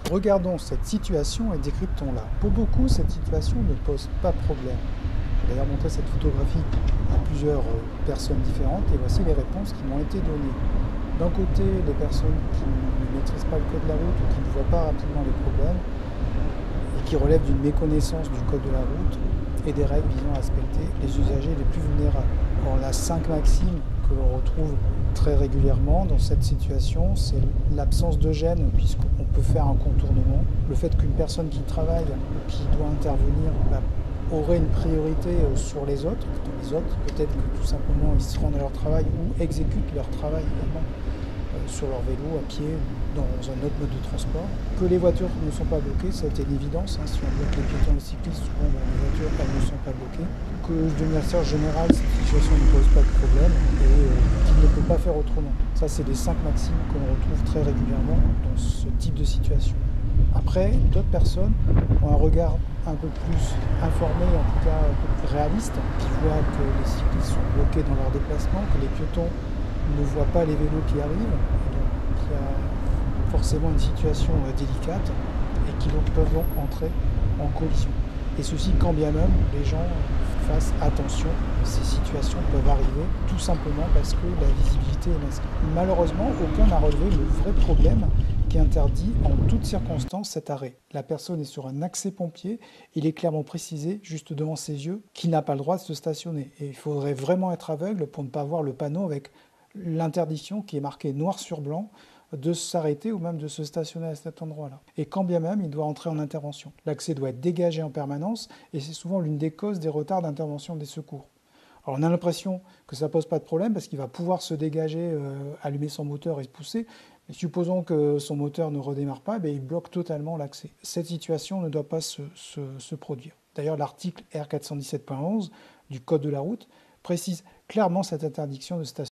Regardons cette situation et décryptons-la. Pour beaucoup, cette situation ne pose pas de problème. J'ai d'ailleurs montré cette photographie à plusieurs personnes différentes et voici les réponses qui m'ont été données. D'un côté, des personnes qui ne maîtrisent pas le code de la route ou qui ne voient pas rapidement les problèmes et qui relèvent d'une méconnaissance du code de la route et des règles visant à respecter les usagers les plus vulnérables. Alors, la 5 maximes que l'on retrouve très régulièrement dans cette situation, c'est l'absence de gêne, puisqu'on peut faire un contournement. Le fait qu'une personne qui travaille ou qui doit intervenir aurait une priorité sur les autres. Les autres, peut-être que tout simplement ils se rendent à leur travail ou exécutent leur travail également sur leur vélo, à pied ou dans un autre mode de transport. Que les voitures ne sont pas bloquées, ça a été une évidence. Si on bloque les piétons et les cyclistes, souvent les voitures elles ne sont pas bloquées. Que de manière générale, cette situation ne pose pas de problème et qu'il ne peut pas faire autrement. Ça, c'est les 5 maximes qu'on retrouve très régulièrement dans ce type de situation. Après, d'autres personnes ont un regard un peu plus informé, en tout cas un peu plus réaliste, qui voient que les cyclistes sont bloqués dans leur déplacement, que les piétons ne voient pas les vélos qui arrivent, donc il y a forcément une situation délicate et qui donc peuvent donc entrer en collision. Et ceci quand bien même les gens fassent attention, ces situations peuvent arriver tout simplement parce que la visibilité est masquée. Malheureusement, aucun n'a relevé le vrai problème qui interdit en toutes circonstances cet arrêt. La personne est sur un accès pompier, il est clairement précisé, juste devant ses yeux, qu'il n'a pas le droit de se stationner. Et il faudrait vraiment être aveugle pour ne pas voir le panneau avec l'interdiction qui est marquée noir sur blanc de s'arrêter ou même de se stationner à cet endroit-là. Et quand bien même, il doit entrer en intervention. L'accès doit être dégagé en permanence et c'est souvent l'une des causes des retards d'intervention des secours. Alors on a l'impression que ça ne pose pas de problème parce qu'il va pouvoir se dégager, allumer son moteur et se pousser. Mais supposons que son moteur ne redémarre pas, il bloque totalement l'accès. Cette situation ne doit pas se produire. D'ailleurs, l'article R417.11 du Code de la route précise clairement cette interdiction de stationnement.